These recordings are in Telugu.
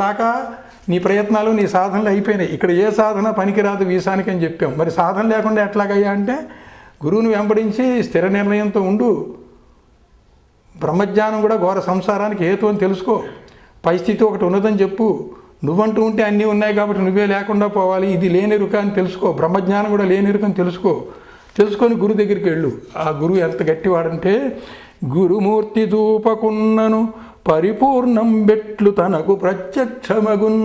దాకా నీ ప్రయత్నాలు నీ సాధనలు అయిపోయినాయి. ఇక్కడ ఏ సాధన పనికిరాదు వీసానికి అని చెప్పాం. మరి సాధన లేకుండా ఎట్లాగయ్యా అంటే గురువుని వెంబడించి స్థిర నిర్ణయంతో ఉండు. బ్రహ్మజ్ఞానం కూడా ఘోర సంసారానికి హేతు అని తెలుసుకో. పరిస్థితి ఒకటి ఉన్నదని చెప్పు. నువ్వంటూ ఉంటే అన్నీ ఉన్నాయి కాబట్టి నువ్వే లేకుండా పోవాలి, ఇది లేనిరుక అని తెలుసుకో. బ్రహ్మజ్ఞానం కూడా లేనిరుక అని తెలుసుకొని గురు దగ్గరికి వెళ్ళు. ఆ గురువు ఎంత గట్టివాడంటే గురుమూర్తి చూపకున్నను పరిపూర్ణం బెట్లు తనకు ప్రత్యక్షమగున్.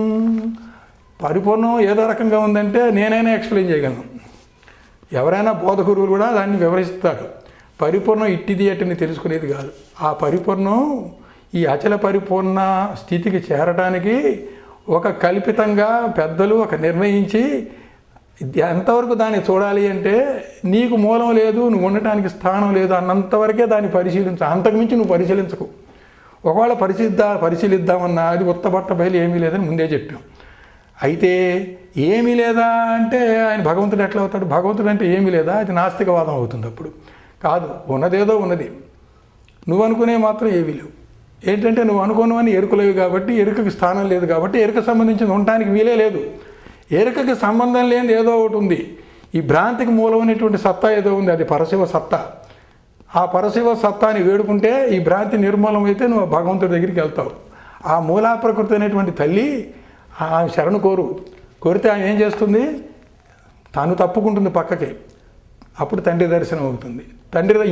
పరిపూర్ణం ఏదో రకంగా ఉందంటే నేనైనా ఎక్స్ప్లెయిన్ చేయగలను. ఎవరైనా బోధగురువులు కూడా దాన్ని వివరిస్తారు. పరిపూర్ణం ఇట్టిది అటుని తెలుసుకునేది కాదు. ఆ పరిపూర్ణం ఈ అచల పరిపూర్ణ స్థితికి చేరడానికి ఒక కల్పితంగా పెద్దలు ఒక నిర్ణయించి ఎంతవరకు దాన్ని చూడాలి అంటే నీకు మూలం లేదు, నువ్వు ఉండటానికి స్థానం లేదు అన్నంతవరకే దాన్ని పరిశీలించు. అంతకుమించి నువ్వు పరిశీలించకు. ఒకవేళ పరిశీలిద్దామన్నా అది ఉత్తబట్ట బయలు ఏమీ లేదని ముందే చెప్పాం. అయితే ఏమీ లేదా అంటే ఆయన భగవంతుడు ఎట్లా అవుతాడు? భగవంతుడు అంటే ఏమీ లేదా? అది నాస్తికవాదం అవుతుంది. అప్పుడు కాదు, ఉన్నదేదో ఉన్నది. నువ్వు అనుకునే మాత్రం ఏమీ లేవు. ఏంటంటే నువ్వు అనుకున్నవని ఎరుకలేవు కాబట్టి, ఎరుకకి స్థానం లేదు కాబట్టి ఎరుక సంబంధించి ఉండటానికి వీలే లేదు. ఎరుకకి సంబంధం లేనిది ఏదో ఒకటి ఉంది. ఈ భ్రాంతికి మూలమైనటువంటి సత్తా ఏదో ఉంది, అది పరశివ సత్తా. ఆ పరశివ సత్తాని వేడుకుంటే ఈ భ్రాంతి నిర్మూలం అయితే నువ్వు భగవంతుడి దగ్గరికి వెళ్తావు. ఆ మూలా ప్రకృతి అనేటువంటి తల్లి ఆ శరణు కోరితే ఆమె ఏం చేస్తుంది? తాను తప్పుకుంటుంది పక్కకి. అప్పుడు తండ్రి దర్శనం అవుతుంది.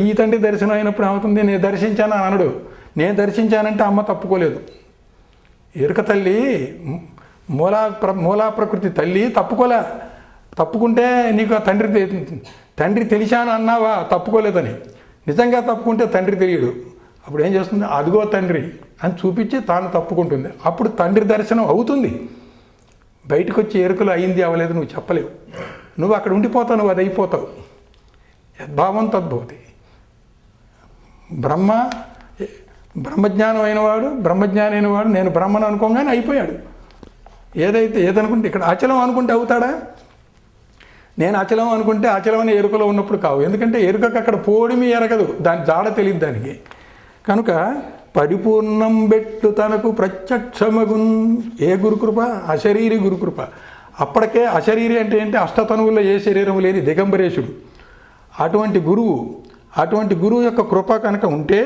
ఈ తండ్రి దర్శనం అయినప్పుడు ఏమవుతుంది? నేను దర్శించాను అని అనడు. నేను దర్శించానంటే అమ్మ తప్పుకోలేదు. ఎరుక తల్లి మూలా ప్రకృతి తల్లి తప్పుకుంటే నీకు తండ్రి తెలిసాను అన్నావా? తప్పుకోలేదని. నిజంగా తప్పుకుంటే తండ్రి తెలియడు. అప్పుడు ఏం చేస్తుంది? అదిగో తండ్రి అని చూపించి తాను తప్పుకుంటుంది. అప్పుడు తండ్రి దర్శనం అవుతుంది. బయటకు వచ్చి ఎరుకలు అయింది అవ్వలేదు నువ్వు చెప్పలేవు. నువ్వు అక్కడ ఉండిపోతావు, నువ్వు అది అయిపోతావు. యద్భావం తద్భవతి. బ్రహ్మజ్ఞానం అయినవాడు నేను బ్రహ్మను అనుకోగానే అయిపోయాడు. ఏదనుకుంటే ఇక్కడ అచలం అనుకుంటే అవుతాడా? నేను అచలం అనుకుంటే అచలం అనే ఎరుకలో ఉన్నప్పుడు కావు. ఎందుకంటే ఎరుకకు అక్కడ పోడిమి ఎరగదు, దాని జాడ తెలియదు దానికి. కనుక పరిపూర్ణం బెట్టు తనకు ప్రత్యక్షమగున్. ఏ గురుకృప? అశరీరి గురుకృప. అప్పటికే అశరీరి అంటే ఏంటి? అష్టతనువుల్లో ఏ శరీరం లేని దిగంబరేశుడు. అటువంటి గురువు యొక్క కృప కనుక ఉంటే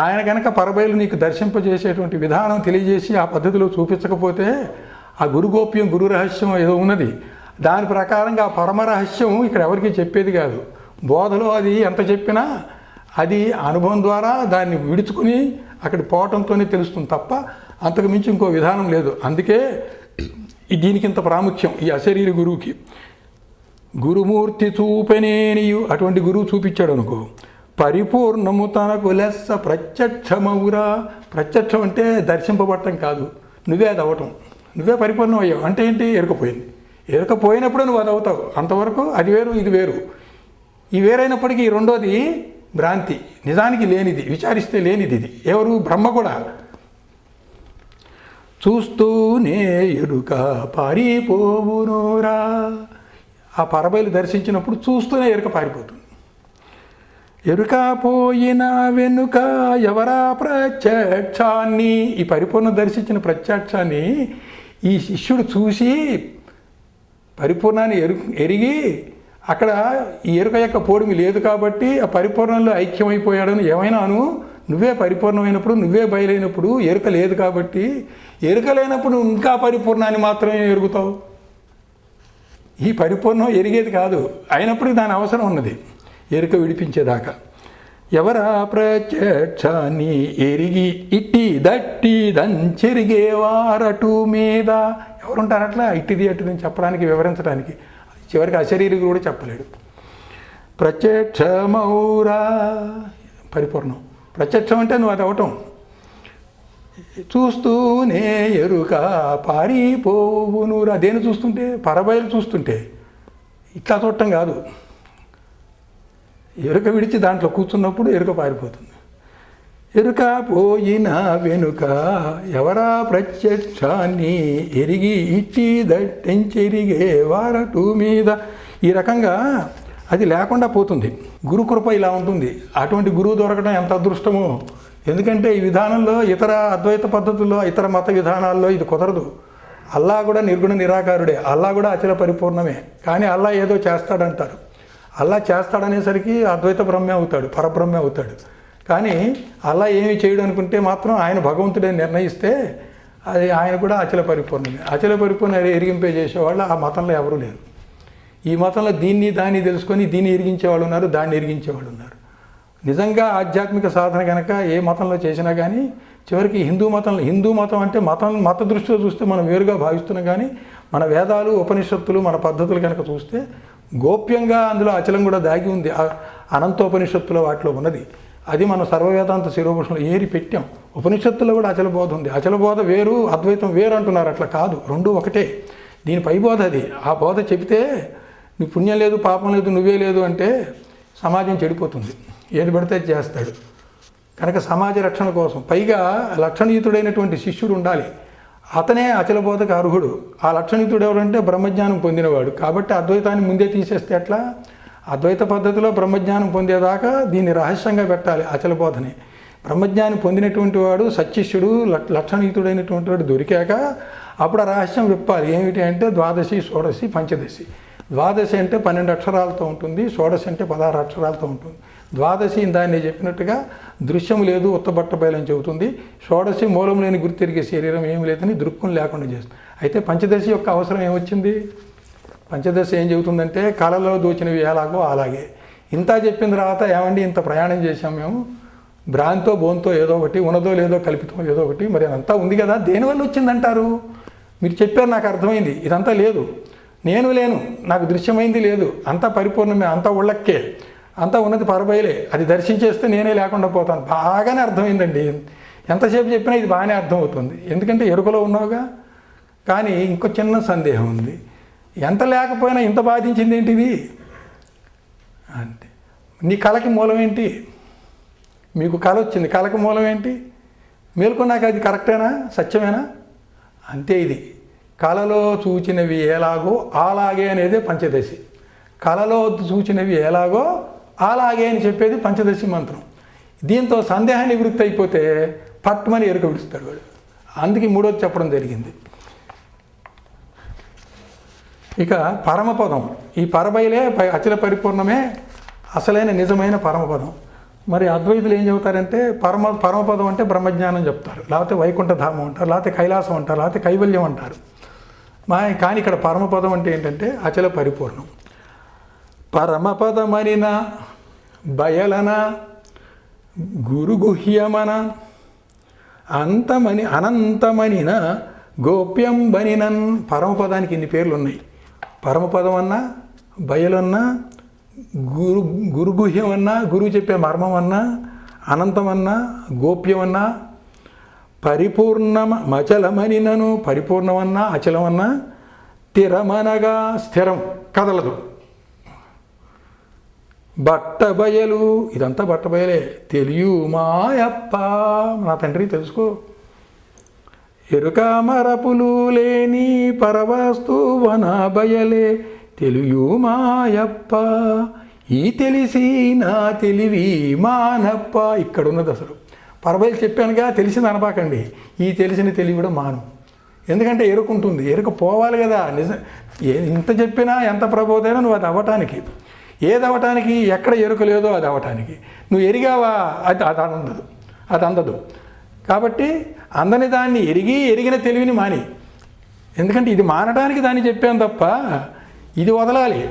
ఆయన కనుక పరబయలు నీకు దర్శింపజేసేటువంటి విధానం తెలియజేసి ఆ పద్ధతిలో చూపించకపోతే ఆ గురుగోప్యం గురు రహస్యం ఏదో ఉన్నది, దాని ప్రకారంగా ఆ పరమ రహస్యం ఇక్కడ ఎవరికి చెప్పేది కాదు. బోధలో అది ఎంత చెప్పినా అది అనుభవం ద్వారా దాన్ని విడుచుకుని అక్కడ పోవటంతోనే తెలుస్తుంది తప్ప అంతకు మించి ఇంకో విధానం లేదు. అందుకే దీనికి ఇంత ప్రాముఖ్యం ఈ అశరీరి గురువుకి. గురుమూర్తి చూపనేనియు, అటువంటి గురువు చూపించాడు అనుకో, పరిపూర్ణము తనకు లెస్స ప్రత్యక్షమవురా. ప్రత్యక్షం అంటే దర్శింపబడటం కాదు, నువ్వే అది అవ్వటం. నువ్వే పరిపూర్ణం అయ్యావు అంటే ఏంటి? ఎరుకపోయింది. ఎరుకపోయినప్పుడు నువ్వు అది అవుతావు. అంతవరకు అది వేరు ఇది వేరు. ఈ వేరైనప్పటికీ ఈ రెండోది భ్రాంతి, నిజానికి లేనిది, విచారిస్తే లేనిది. ఇది ఎవరు? బ్రహ్మ కూడా. చూస్తూనే ఎరుక పారిపోవునోరా. ఆ పరబయలు దర్శించినప్పుడు చూస్తూనే ఎరుక పారిపోతుంది. ఎరుక పోయిన వెనుక ఎవరా ప్రత్యక్షాన్ని, ఈ పరిపూర్ణ దర్శించిన ప్రత్యక్షాన్ని ఈ శిష్యుడు చూసి పరిపూర్ణాన్ని ఎరిగి అక్కడ ఈ ఎరుక యొక్క పోడిమి లేదు కాబట్టి ఆ పరిపూర్ణంలో ఐక్యమైపోయాడని ఏమైనా నువ్వే పరిపూర్ణమైనప్పుడు, నువ్వే బయలైనప్పుడు ఎరుక లేదు కాబట్టి, ఎరుక లేనప్పుడు నువ్వు ఇంకా పరిపూర్ణాన్ని మాత్రమే ఎరుగుతావు. ఈ పరిపూర్ణం ఎరిగేది కాదు, అయినప్పుడు దాని అవసరం ఉన్నది ఎరుక విడిపించేదాకా. ఎవరా ప్రత్యక్షాన్ని ఎరిగి ఇట్టి దట్టి దంచెరిగేవారటు మీద. ఎవరుంటారు అట్లా? ఇట్టిది అటుని చెప్పడానికి, వివరించడానికి. చివరికి అశరీరి కూడా చెప్పలేడు. ప్రత్యక్షమౌరా పరిపూర్ణం. ప్రత్యక్షం అంటే నువ్వు అది అవటం. చూస్తూనే ఎరుక పారిపోవునురా. దేని చూస్తుంటే? పరబయలు చూస్తుంటే. ఇట్లా చూడటం కాదు. ఎరుక విడిచి దాంట్లో కూర్చున్నప్పుడు ఎరుక పారిపోతుంది. ఎరుక పోయిన వెనుక ఎవరా ప్రత్యక్షాన్ని ఎరిగి ఇచ్చి దట్టెంచెరిగే వారటు మీద. ఈ రకంగా అది లేకుండా పోతుంది. గురుకృప ఇలా ఉంటుంది. అటువంటి గురువు దొరకడం ఎంత అదృష్టమో. ఎందుకంటే ఈ విధానంలో ఇతర అద్వైత పద్ధతుల్లో ఇతర మత విధానాల్లో ఇది కుదరదు. అల్లా కూడా నిర్గుణ నిరాకారుడే, అల్లా కూడా అచల పరిపూర్ణమే. కానీ అల్లా ఏదో చేస్తాడంటారు. అల్లా చేస్తాడనేసరికి అద్వైత బ్రహ్మే అవుతాడు, పరబ్రహ్మే అవుతాడు. కానీ అల్లా ఏమి చేయడం అనుకుంటే మాత్రం ఆయన భగవంతుడే నిర్ణయిస్తే అది ఆయన కూడా అచల పరిపూర్ణమే. అచల పరిపూర్ణ ఎరిగింపే చేసేవాళ్ళు ఆ మతంలో ఎవరూ లేరు. ఈ మతంలో దాన్ని తెలుసుకొని దీన్ని ఎరిగించేవాళ్ళు ఉన్నారు, దాన్ని ఎరిగించేవాళ్ళు ఉన్నారు. నిజంగా ఆధ్యాత్మిక సాధన కనుక ఏ మతంలో చేసినా కానీ చివరికి హిందూ మతం అంటే మత దృష్టిలో చూస్తే మనం వేరుగా భావిస్తున్నాం. కానీ మన వేదాలు, ఉపనిషత్తులు, మన పద్ధతులు కనుక చూస్తే గోప్యంగా అందులో అచలం కూడా దాగి ఉంది. అనంతోపనిషత్తులో వాటిలో ఉన్నది. అది మన సర్వవేదాంత శిరోభూషణలో ఏరి పెట్టాం. ఉపనిషత్తుల్లో కూడా అచల బోధ ఉంది. అచల బోధ వేరు, అద్వైతం వేరు అంటున్నారు. అట్లా కాదు, రెండు ఒకటే. దీని పై బోధ అది. ఆ బోధ చెబితే నీ పుణ్యం లేదు, పాపం లేదు, నువ్వే లేదు అంటే సమాజం చెడిపోతుంది. ఏది పడితే చేస్తాడు. కనుక సమాజ రక్షణ కోసం పైగా లక్షణయుతుడైనటువంటి శిష్యుడు ఉండాలి. అతనే అచల బోధకు అర్హుడు. ఆ లక్షణయుతుడు ఎవరంటే బ్రహ్మజ్ఞానం పొందినవాడు. కాబట్టి అద్వైతాన్ని ముందే తీసేస్తే ఎట్లా? అద్వైత పద్ధతిలో బ్రహ్మజ్ఞానం పొందేదాకా దీన్ని రహస్యంగా పెట్టాలి అచల బోధని. బ్రహ్మజ్ఞానం పొందినటువంటి వాడు సచ్చిష్యుడు, లక్షణయుతుడైనటువంటి వాడు దొరికాక అప్పుడు ఆ రహస్యం విప్పాలి. ఏమిటి అంటే ద్వాదశి, షోడశి, పంచదశి. ద్వాదశి అంటే 12 అక్షరాలతో ఉంటుంది, షోడశి అంటే 16 అక్షరాలతో ఉంటుంది. ద్వాదశి దాన్ని చెప్పినట్టుగా దృశ్యం లేదు, ఉత్తబట్ట బయలని చెబుతుంది. షోడశి మూలం లేని గుర్తిరిగే శరీరం ఏమి లేదని దృక్పం లేకుండా చేస్తుంది. అయితే పంచదశి యొక్క అవసరం ఏమొచ్చింది? పంచదశి ఏం చెబుతుందంటే కళలో దోచినవి ఎలాగో అలాగే. ఇంత చెప్పిన తర్వాత ఏమండి ఇంత ప్రయాణం చేశాం మేము, భ్రాంతో బోన్తో ఏదో ఒకటి, ఉన్నదో లేదో కల్పితం ఏదో ఒకటి, మరి అదంతా ఉంది కదా, దేనివల్ల వచ్చిందంటారు? మీరు చెప్పారు, నాకు అర్థమైంది, ఇదంతా లేదు, నేను లేను, నాకు దృశ్యమైంది లేదు, అంతా పరిపూర్ణమే, అంతా ఉళ్ళక్కే, అంతా ఉన్నది పరబయలే, అది దర్శించేస్తే నేనే లేకుండా పోతాను. బాగానే అర్థమైందండి. ఎంతసేపు చెప్పినా ఇది బాగానే అర్థమవుతుంది, ఎందుకంటే ఎరుకలో ఉన్నావుగా. కానీ ఇంకో చిన్న సందేహం ఉంది. ఎంత లేకపోయినా ఇంత బాధించింది ఏంటిది అంటే, నీ కళకి మూలం ఏంటి? మీకు కళ వచ్చింది, కళకి మూలం ఏంటి? మేల్కొన్నాక అది కరెక్టేనా, సత్యమేనా? అంతే. ఇది కళలో చూచినవి ఎలాగో అలాగే అనేదే పంచదశి. కళలో చూచినవి ఎలాగో అలాగే అని చెప్పేది పంచదశి మంత్రం. దీంతో సందేహ నివృత్తి అయిపోతే పట్టుమని ఎరుక విడుస్తాడు వాడు. అందుకే మూడోది చెప్పడం జరిగింది. ఇక పరమపదం, ఈ పరబయలే అచల పరిపూర్ణమే అసలైన నిజమైన పరమపదం. మరి అద్వైతులు ఏం చెబుతారంటే పరమపదం అంటే బ్రహ్మజ్ఞానం చెప్తారు, లేకపోతే వైకుంఠధామం అంటారు, లేకపోతే కైలాసం అంటారు, లేకపోతే కైవల్యం అంటారు. కానీ ఇక్కడ పరమపదం అంటే ఏంటంటే అచల పరిపూర్ణం. పరమపదమనిన బయలన గురుగుహ్యమన అనంతమనిన గోప్యం బనినన్. పరమపదానికి ఇన్ని పేర్లు ఉన్నాయి. పరమపదం అన్నా, బయలన్నా, గురుగుహ్యం అన్నా, గురువు చెప్పే మర్మం అన్నా, అనంతమన్నా, గోప్యమన్నా, పరిపూర్ణమచలమనినను, పరిపూర్ణమన్నా, అచలమన్నా, స్థిరమనగా స్థిరం, కదలదు. బట్టబయలు, ఇదంతా బట్టబయలే. తెలియు మాయప్ప, నా తండ్రి తెలుసుకో. ఎరుక మరపులు లేని పరవస్తువన బయలే తెలియు మాయప్ప. ఈ తెలిసి నా తెలివి మానప్ప. ఇక్కడ ఉన్నది అసలు పరబయలు చెప్పానుగా, తెలిసింది అనబాకండి. ఈ తెలిసిన తెలివి కూడా మాను. ఎందుకంటే ఎరుకుంటుంది, ఎరుక పోవాలి కదా. ఇంత చెప్పినా ఎంత ప్రబోధైనా నువ్వు అది అవ్వటానికి, ఏది అవ్వటానికి, ఎక్కడ ఎరుక లేదో అది అవ్వటానికి. నువ్వు ఎరిగావా అది అందదు. కాబట్టి అందని దాన్ని ఎరిగిన తెలివిని మాని. ఎందుకంటే ఇది మానడానికి దాన్ని చెప్పాను తప్ప ఇది వదలాలి.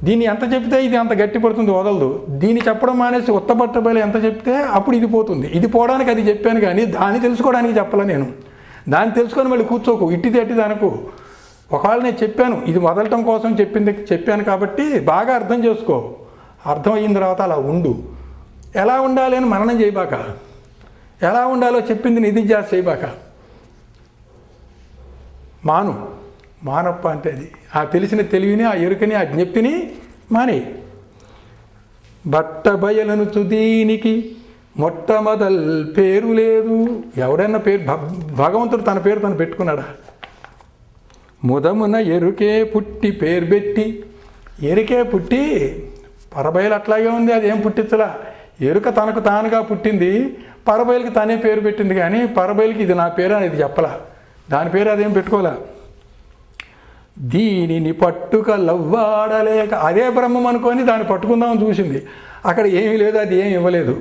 దీన్ని ఎంత చెప్తే ఇది అంత గట్టి పడుతుంది, వదలదు. దీన్ని చెప్పడం మానేసి ఉత్తపట్టబయలు ఎంత చెప్తే అప్పుడు ఇది పోతుంది. ఇది పోవడానికి అది చెప్పాను కానీ దాన్ని తెలుసుకోవడానికి చెప్పలే నేను. దాన్ని తెలుసుకొని మళ్ళీ కూర్చోకు, ఇట్టిది అట్టిది అనుకో. ఒకవేళ నేను చెప్పాను, ఇది వదలటం కోసం చెప్పాను కాబట్టి బాగా అర్థం చేసుకో. అర్థం అయిన తర్వాత అలా ఉండు. ఎలా ఉండాలి అని మననం చేయబాక, ఎలా ఉండాలో చెప్పింది నిధిధ్యాస చేయబాక. మానప్ప అంటే అది. ఆ తెలిసిన తెలివిని, ఆ ఎరుకని, ఆ జ్ఞప్తిని మాని. బట్టబయలను దీనికి మొట్టమొదల్ పేరు లేదు. ఎవడైనా పేరు, భగవంతుడు తన పేరు తను పెట్టుకున్నాడా? ముదమున ఎరుకే పుట్టి పేరు పెట్టి. ఎరుకే పుట్టి, పరబయలు అట్లాగే ఉంది, అదేం పుట్టించలా. ఎరుక తనకు తానుగా పుట్టింది. పరబయలుకి తనే పేరు పెట్టింది, కానీ పరబయలుకి ఇది నా పేరు అని ఇది చెప్పలా, దాని పేరు అదేం పెట్టుకోలే. దీనిని పట్టుక లవ్వాడలేక, అదే బ్రహ్మం అనుకొని దాన్ని పట్టుకుందామని చూసింది, అక్కడ ఏమీ లేదు, అది ఏమి ఇవ్వలేదు.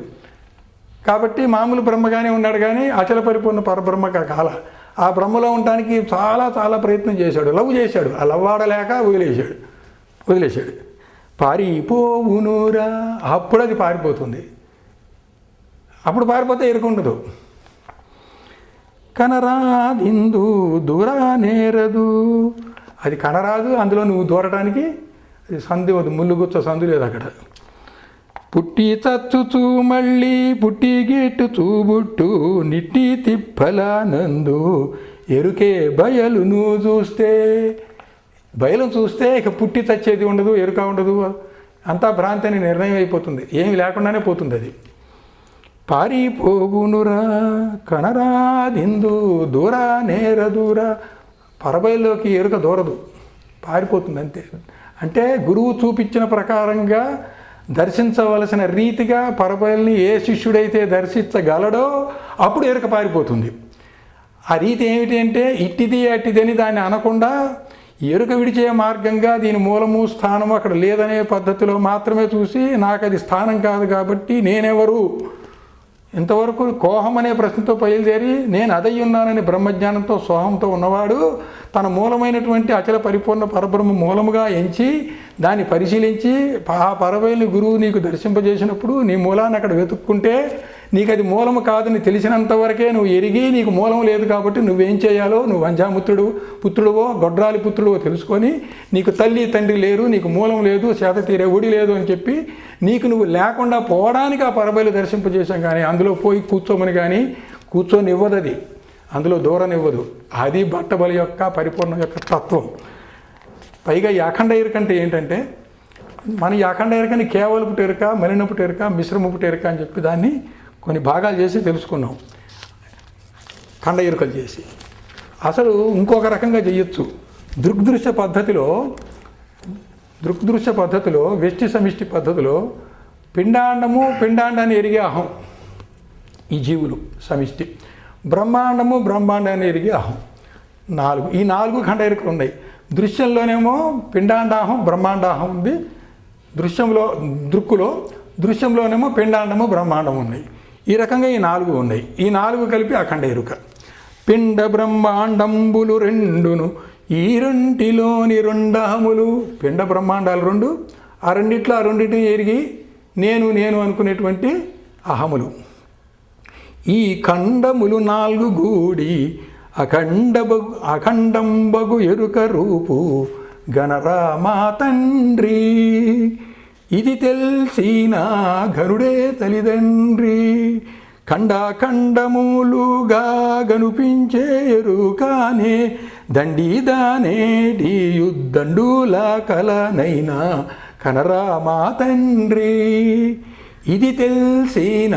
కాబట్టి మామూలు బ్రహ్మగానే ఉన్నాడు, కానీ అచల పరిపూర్ణ పరబ్రహ్మగా కాల. ఆ బ్రహ్మలో ఉండడానికి చాలా చాలా ప్రయత్నం చేశాడు, లవ్ చేశాడు, ఆ లవ్వాడలేక వదిలేశాడు. పారిపోవునురా, అప్పుడు అది పారిపోతుంది, అప్పుడు పారిపోతే ఎరుకుండదు. కనరాదిందు దూరా నేరదు, అది కనరాదు, అందులో నువ్వు దూరడానికి అది సంధి వద్దు, ముళ్ళుగుచ్చ సంధి లేదు అక్కడ. పుట్టి చచ్చుచూ మళ్ళీ పుట్టి గిట్టు చూబుట్టు నిట్టి తిప్పల నందు ఎరుకే బయలు నువ్వు చూస్తే, బయలు చూస్తే ఇక పుట్టి చచ్చేది ఉండదు, ఎరుక ఉండదు, అంతా భ్రాంతి అని నిర్ణయం అయిపోతుంది, ఏమి లేకుండానే పోతుంది అది. పారిపోవునురా కనరాదిందు దూరా నేరదూరా, పరబయల్లోకి ఎరుక దూరదు, పారిపోతుంది అంతే. అంటే గురువు చూపించిన ప్రకారంగా దర్శించవలసిన రీతిగా పరబయల్ని ఏ శిష్యుడైతే దర్శించగలడో అప్పుడు ఎరుక పారిపోతుంది. ఆ రీతి ఏమిటి అంటే ఇట్టిది అట్టిదని దాన్ని అనకుండా ఎరుక విడిచే మార్గంగా దీని మూలము స్థానము అక్కడ లేదనే పద్ధతిలో మాత్రమే చూసి, నాకు అది స్థానం కాదు కాబట్టి నేనెవరు, ఇంతవరకు కోహం అనే ప్రశ్నతో బయలుదేరి నేను అదై ఉన్నానని బ్రహ్మజ్ఞానంతో సోహంతో ఉన్నవాడు తన మూలమైనటువంటి అచల పరిపూర్ణ పరబ్రహ్మ మూలముగా ఎంచి దాన్ని పరిశీలించి ఆ పరబయలు గురువు నీకు దర్శింపజేసినప్పుడు నీ మూలాన్ని అక్కడ వెతుక్కుంటే నీకు అది మూలము కాదని తెలిసినంత వరకే నువ్వు ఎరిగి, నీకు మూలం లేదు కాబట్టి నువ్వేం చేయాలో, నువ్వు వంజాముత్రుడు పుత్రుడువో గొడ్రాలి పుత్రుడువో తెలుసుకొని, నీకు తల్లి తండ్రి లేరు, నీకు మూలం లేదు, చేత తీరే ఒడి లేదు అని చెప్పి నీకు నువ్వు లేకుండా పోవడానికి ఆ పరబయలు దర్శింపజేశాం. కానీ అందులో పోయి కూర్చోమని కానీ కూర్చొనివ్వదు, అది అందులో దూరనివ్వదు. అది బట్టబలి యొక్క పరిపూర్ణ యొక్క తత్వం. పైగా ఈ అఖండ ఎరుక అంటే ఏంటంటే, మన ఈ అఖండ ఎరుకని కేవలపు ఎరుక, మలినపు ఎరుక, మిశ్రమపు ఎరుక అని చెప్పి దాన్ని కొన్ని భాగాలు చేసి తెలుసుకున్నాం, ఖండ ఎరుకలు చేసి. అసలు ఇంకొక రకంగా చేయొచ్చు. దృగ్దృశ్య పద్ధతిలో వ్యష్టి సమిష్టి పద్ధతిలో పిండాండాన్ని ఎరిగే అహం ఈ జీవులు సమిష్టి, బ్రహ్మాండాన్ని ఎరిగే అహం 4. ఈ 4 ఖండ ఎరుకలు ఉన్నాయి. దృశ్యంలోనేమో పిండాండాహం బ్రహ్మాండాహం ఉంది, దృశ్యంలోనేమో పిండాండము బ్రహ్మాండం ఉన్నాయి. ఈ రకంగా ఈ 4 ఉన్నాయి. ఈ 4 కలిపి అఖండ ఎరుక. పిండ బ్రహ్మాండంబులు రెండును ఈ రెంటిలోని రెండహములు, పిండ బ్రహ్మాండాలు 2, ఆ రెండింటిని ఎరిగి నేను అనుకునేటువంటి అహములు. ఈ ఖండములు 4 గూడి అఖండంబగు ఎరుక రూపు గణరామా తండ్రి, ఇది తెలిసిన గరుడే తల్లిదండ్రి. ఖండములుగా గనుపించే ఎరుకానే దండిదానేటి యుద్ధండుల కలనైనా కనరామా తండ్రి, ఇది తెలిసిన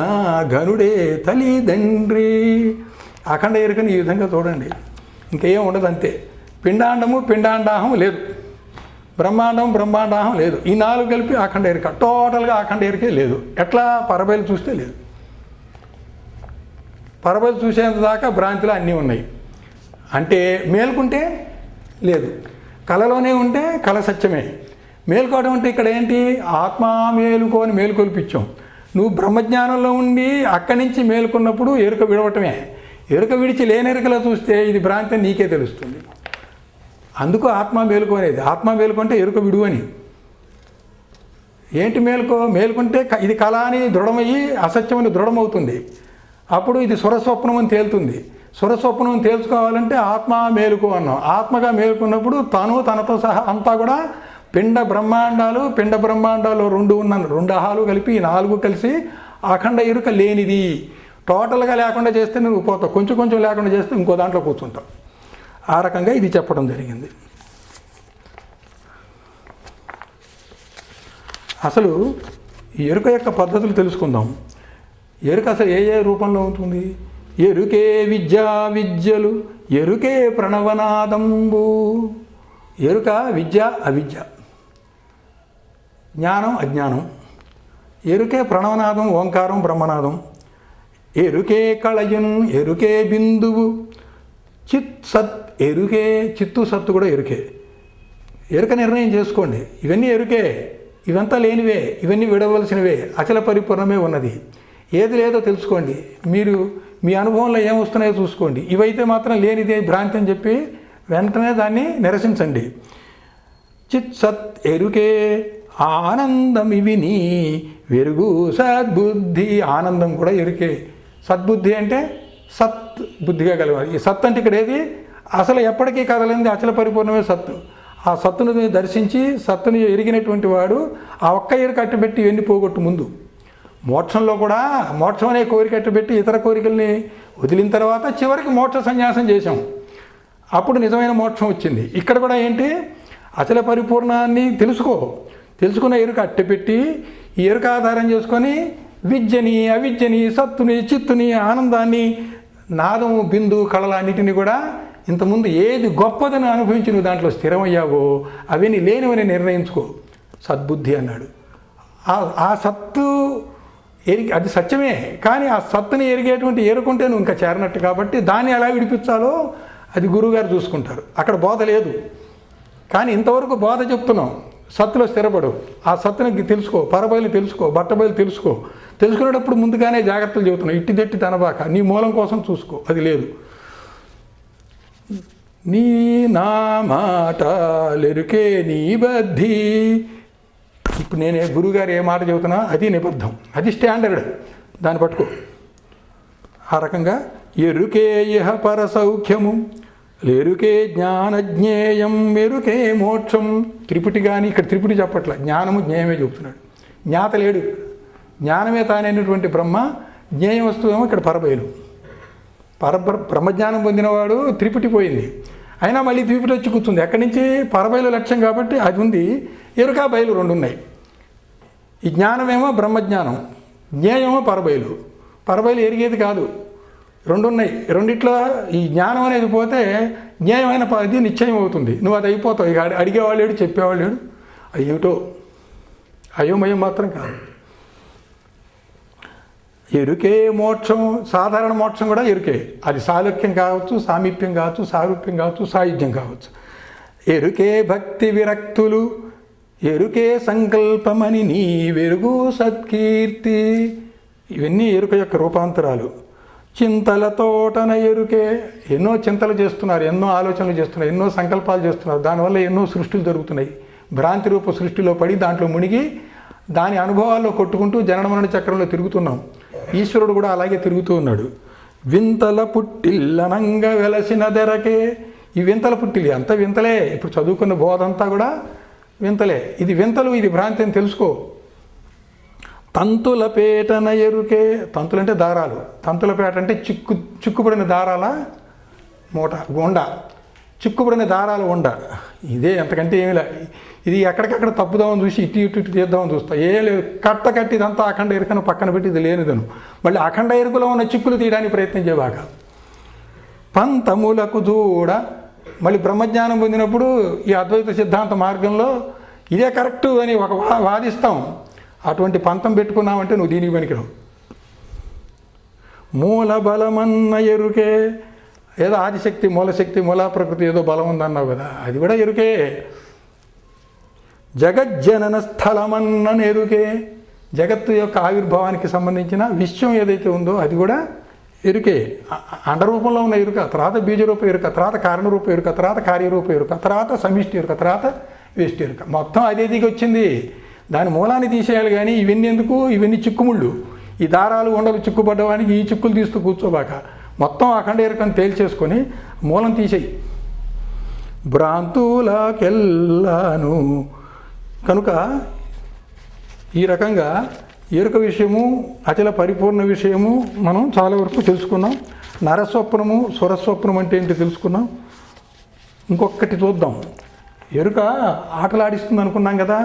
గనుడే తల్లిదండ్రి. అఖండ ఎరుకని ఈ విధంగా చూడండి, ఇంకేం ఉండదు, అంతే. పిండాండాహం లేదు, బ్రహ్మాండాహం లేదు. ఈ 4 కలిపి అఖండ ఎరుక. టోటల్గా అఖండ ఎరుకే లేదు. ఎట్లా? పరబయలు చూస్తే లేదు. పరబయలు చూసేంత దాకా భ్రాంతిలో అన్నీ ఉన్నాయి. అంటే మేల్కుంటే లేదు, కళలోనే ఉంటే కళ సత్యమే. మేల్కోవడం అంటే ఇక్కడ ఏంటి? ఆత్మ మేలుకో అని మేలుకొల్పించాం. నువ్వు బ్రహ్మజ్ఞానంలో ఉండి అక్కడి నుంచి మేలుకున్నప్పుడు ఎరుక విడవటమే. ఎరుక విడిచి లేనెరుకలో చూస్తే ఇది భ్రాంతి నీకే తెలుస్తుంది. అందుకు ఆత్మ మేలుకోనేది. ఆత్మ మేలుకుంటే ఎరుక విడువని. ఏంటి మేలుకుంటే ఇది కళ అని దృఢమయ్యి అసత్యమని దృఢమవుతుంది. అప్పుడు ఇది సురస్వప్నం అని తేలుతుంది. సురస్వప్నం తేల్చుకోవాలంటే ఆత్మ మేలుకో అన్నాం. ఆత్మగా మేలుకున్నప్పుడు తనతో సహా అంతా కూడా పిండ బ్రహ్మాండాలు 2 ఉన్న 2 అహాలు కలిపి 4 కలిసి అఖండ ఎరుక లేనిది. టోటల్గా లేకుండా చేస్తే నువ్వు పోతావు, కొంచెం లేకుండా చేస్తే ఇంకో దాంట్లో కూర్చుంటావు. ఆ రకంగా ఇది చెప్పడం జరిగింది. అసలు ఈ ఎరుక యొక్క పద్ధతులు తెలుసుకుందాం. ఎరుక అసలు ఏ రూపంలో ఉంటుంది? ఎరుకే విద్యలు, ఎరుకే ప్రణవనాదంబు. ఎరుక విద్య అవిద్య, జ్ఞానం అజ్ఞానం. ఎరుకే ప్రణవనాదం, ఓంకారం, బ్రహ్మనాదం. ఎరుకే కళయున్ ఎరుకే బిందువు చిత్ సత్ ఎరుకే చిత్తు సత్తు కూడా ఎరుకే. ఎరుక నిర్ణయం చేసుకోండి. ఇవన్నీ ఎరుకే, ఇవంతా లేనివే, ఇవన్నీ విడవలసినవే, అచల పరిపూర్ణమే ఉన్నది. ఏది లేదో తెలుసుకోండి. మీరు మీ అనుభవంలో ఏమొస్తున్నాయో చూసుకోండి. ఇవైతే మాత్రం లేనిదే భ్రాంతి అని చెప్పి వెంటనే దాన్ని నిరసించండి. చిత్ సత్ ఎరుకే ఆనందం ఇవి నీ వెరుగు సద్బుద్ధి. ఆనందం కూడా ఎరుకే. సద్బుద్ధి అంటే సత్ బుద్ధిగా కలవాలి. ఈ సత్ అంటే ఇక్కడ ఏది? అసలు ఎప్పటికీ కదలింది అచల పరిపూర్ణమే సత్తు. ఆ సత్తును దర్శించి సత్తుని ఎరిగినటువంటి వాడు ఆ ఒక్క ఎరుక అట్టుబెట్టి ఇవన్నీ పోగొట్టు. ముందు మోక్షంలో కూడా మోక్షం అనే కోరిక అట్టుబెట్టి ఇతర కోరికల్ని వదిలిన తర్వాత చివరికి మోక్ష సన్యాసం చేశాం. అప్పుడు నిజమైన మోక్షం వచ్చింది. ఇక్కడ కూడా ఏంటి? అచల పరిపూర్ణాన్ని తెలుసుకున్న ఎరుక అట్టపెట్టి ఈ ఎరుక ఆధారం చేసుకొని విద్యని అవిద్యని సత్తుని చిత్తుని ఆనందాన్ని నాదము బిందు కళలన్నిటిని కూడా ఇంతకుముందు ఏది గొప్పదని అనుభవించి నువ్వు దాంట్లో స్థిరమయ్యావో అవన్నీ లేనివని నిర్ణయించుకో. సద్బుద్ధి అన్నాడు. ఆ సత్తు అది సత్యమే, కానీ ఆ సత్తుని ఎరిగేటువంటి ఎరుకుంటే నువ్వు ఇంకా చేరనట్టు. కాబట్టి దాన్ని ఎలా విడిపించాలో అది గురువుగారు చూసుకుంటారు. అక్కడ బోధ లేదు, కానీ ఇంతవరకు బోధ చెప్తున్నాం. సత్తులో స్థిరపడు, ఆ సత్తుని తెలుసుకో, పరబయలు తెలుసుకో, బట్టబయలు తెలుసుకో. తెలుసుకునేటప్పుడు ముందుగానే జాగ్రత్తలు చెబుతున్నావు. ఇట్టిదెట్టి తనబాక, నీ మూలం కోసం చూసుకో. అది లేదు. నీ నా మాటలెరుకే నీ బద్ధి. ఇప్పుడు నేనే గురువుగారు ఏ మాట చెబుతున్నా అది నిబద్ధం, అది స్టాండర్డ్, దాన్ని పట్టుకో. ఆ రకంగా ఎరుకే ఇహ పర సౌఖ్యము ఎరుకే జ్ఞానజ్ఞేయం ఎరుకే మోక్షం. త్రిపుటి కానీ ఇక్కడ త్రిపుటి చెప్పట్ల, జ్ఞానము జ్ఞేయమే చెబుతున్నాడు. జ్ఞాత లేడు, జ్ఞానమే తానైనటువంటి బ్రహ్మ, జ్ఞేయ వస్తువేమో ఇక్కడ పరబయలు. బ్రహ్మజ్ఞానం పొందినవాడు త్రిపుటి పోయింది, అయినా మళ్ళీ త్రిపుటి వచ్చి కూర్చుంది. ఎక్కడి నుంచి? పరబయలు లక్ష్యం కాబట్టి అది ఉంది. ఎరుక బయలు రెండు ఉన్నాయి. ఈ జ్ఞానమేమో బ్రహ్మజ్ఞానం, జ్ఞేయమో పరబయలు. పరబయలు ఎరిగేది కాదు, రెండు ఉన్నాయి. రెండిట్లో ఈ జ్ఞానం అనేది పోతే జ్ఞేయమైన ఇది నిశ్చయం అవుతుంది. నువ్వు అది అయిపోతావు. ఇక అడిగేవాళ్ళు లేడు, చెప్పేవాళ్ళు లేడు. అది ఏమిటో అయోమయం మాత్రం కాదు. ఎరుకే మోక్షం. సాధారణ మోక్షం కూడా ఎరుకే. అది సాలోక్యం కావచ్చు, సామీప్యం కావచ్చు, సారూప్యం కావచ్చు, సాయుధ్యం కావచ్చు. ఎరుకే భక్తి విరక్తులు ఎరుకే సంకల్పమని నీ వెరుగు సత్కీర్తి. ఇవన్నీ ఎరుక యొక్క రూపాంతరాలు. చింతల తోటన ఎరుకే. ఎన్నో చింతలు చేస్తున్నారు, ఎన్నో ఆలోచనలు చేస్తున్నారు, ఎన్నో సంకల్పాలు చేస్తున్నారు. దానివల్ల ఎన్నో సృష్టిలు జరుగుతున్నాయి. భ్రాంతి రూప సృష్టిలో పడి దాంట్లో మునిగి దాని అనుభవాల్లో కొట్టుకుంటూ జననమరణ చక్రంలో తిరుగుతున్నాం. ఈశ్వరుడు కూడా అలాగే తిరుగుతూ ఉన్నాడు. వింతల పుట్టిల్లనంగా వెలసిన దెరకే. ఈ వింతల పుట్టిల్లి అంతా వింతలే. ఇప్పుడు చదువుకున్న బోధ అంతా కూడా వింతలే. ఇది వింతలు, ఇది భ్రాంతి అని తెలుసుకో. తంతుల పేటన ఎరుకే. తంతులు అంటే దారాలు. తంతుల పేట అంటే చిక్కుపడిన దారాల మూట, ఉండ. చిక్కుపడిన దారాల ఉండ. ఇదే, ఎంతకంటే ఏమి లే. ఇది ఎక్కడికక్కడ తప్పుదామని చూసి ఇటు తీద్దామని చూస్తా. ఏ లేదు, కట్టి ఇదంతా అఖండ ఎరుకను పక్కన పెట్టి ఇది లేనిదను. మళ్ళీ అఖండ ఎరుకలో ఉన్న చిక్కులు తీయడానికి ప్రయత్నం చేయబాక. పంతములకు చూడ. మళ్ళీ బ్రహ్మజ్ఞానం పొందినప్పుడు ఈ అద్వైత సిద్ధాంత మార్గంలో ఇదే కరెక్టు అని ఒక వాదిస్తాం. అటువంటి పంతం పెట్టుకున్నామంటే నువ్వు దీనికి పనికిరావు. మూల బలమన్న ఎరుకే. ఏదో ఆదిశక్తి, మూలశక్తి, మూలా ప్రకృతి ఏదో బలం ఉందన్నావు కదా, అది కూడా ఎరుకే. జగజ్జనన స్థలమన్న ఎరుకే. జగత్తు యొక్క ఆవిర్భావానికి సంబంధించిన విశ్వం ఏదైతే ఉందో అది కూడా ఎరుకే. అండరూపంలో ఉన్న ఎరుక, తర్వాత బీజరూప ఎరుక, తర్వాత కారణరూప ఎరుక, తర్వాత కార్యరూప ఎరుక, తర్వాత సమిష్టి ఎరుక, తర్వాత వేష్టి ఎరుక. మొత్తం అదే దిగి వచ్చింది. దాని మూలాన్ని తీసేయాలి. కానీ ఇవన్నీ ఎందుకు? ఇవన్నీ చిక్కుముళ్ళు. ఈ దారాలు ఉండలు చిక్కుపడ్డవానికి ఈ చిక్కులు తీస్తూ కూర్చోబాక. మొత్తం అఖండ ఎరుకను తేల్చేసుకొని మూలం తీసేయి. భ్రాంతులకెల్లాను. కనుక ఈ రకంగా ఎరుక విషయము, అచల పరిపూర్ణ విషయము మనం చాలా వరకు తెలుసుకున్నాం. నరస్వప్నము, స్వరస్వప్నం అంటే ఏంటి తెలుసుకున్నాం. ఇంకొకటి చూద్దాం. ఎరుక ఆటలాడిస్తుంది అనుకున్నాం కదా.